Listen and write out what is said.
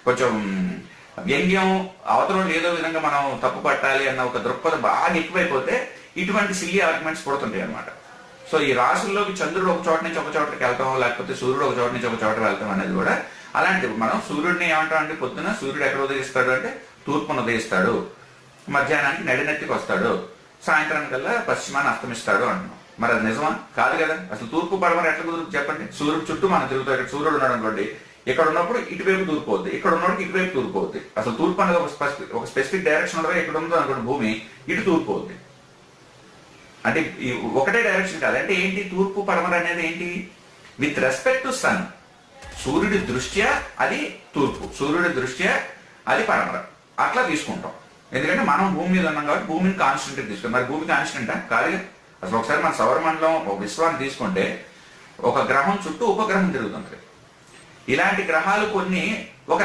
కొంచెం వ్యంగ్యం, అవతరం ఏదో విధంగా మనం తప్పు పట్టాలి అన్న ఒక దృక్పథం బాగా ఎక్కువైపోతే ఇటువంటి సిల్లీ ఆర్గ్యుమెంట్స్ పుడుతుంటాయి అనమాట. సో ఈ రాసుల్లోకి చంద్రుడు ఒక చోట నుంచి ఒక చోటకి వెళ్తాం, లేకపోతే సూర్యుడు ఒక చోట నుంచి ఒక చోట వెళ్తాం అనేది కూడా అలాంటివి. మనం సూర్యుడిని ఏమంటాం అంటే, పొద్దున సూర్యుడు ఎక్కడ ఉదయిస్తాడు అంటే తూర్పును ఉదయిస్తాడు, మధ్యాహ్నానికి నడినెత్తికి వస్తాడు, సాయంత్రానికల్లా పశ్చిమాన్ని అస్తమిస్తాడు అంటున్నాం. మరి అది నిజమా? కాదు కదా. అసలు తూర్పు పడమర ఎట్లా కుదురు చెప్పండి? సూర్యుడు చుట్టూ మనం తిరుగుతాం. ఇక్కడ సూర్యుడు ఉన్నాడు అనుకోండి, ఇక్కడ ఉన్నప్పుడు ఇటువైపు తూర్పు అవుద్ది, ఇక్కడ ఉన్నప్పుడు ఇటువైపు తూర్పు అవుద్ది. అసలు తూర్పు అనేది ఒక స్పెసిఫిక్ డైరెక్షన్ ఉండగా ఇక్కడ ఉందో అనుకోండి భూమి, ఇటు తూర్పు అవుద్ది. అంటే ఒకటే డైరెక్షన్ కాదు. అంటే ఏంటి తూర్పు పడమర అనేది ఏంటి? With respect to sun. సూర్యుడి దృష్ట్యా అది తూర్పు, సూర్యుడి దృష్ట్యా అది పడమర, అట్లా తీసుకుంటాం. ఎందుకంటే మనం భూమి మీద ఉన్నాం కాబట్టి భూమిని కాన్స్టెంట్ తీసుకుంటాం. మరి భూమి కాన్స్టెంటా? కాదు. అసలు ఒకసారి మన సౌరమండలం ఒక విశ్వాన్ని తీసుకుంటే ఒక గ్రహం చుట్టూ ఉపగ్రహం తిరుగుతుంది. ఇలాంటి గ్రహాలు కొన్ని ఒక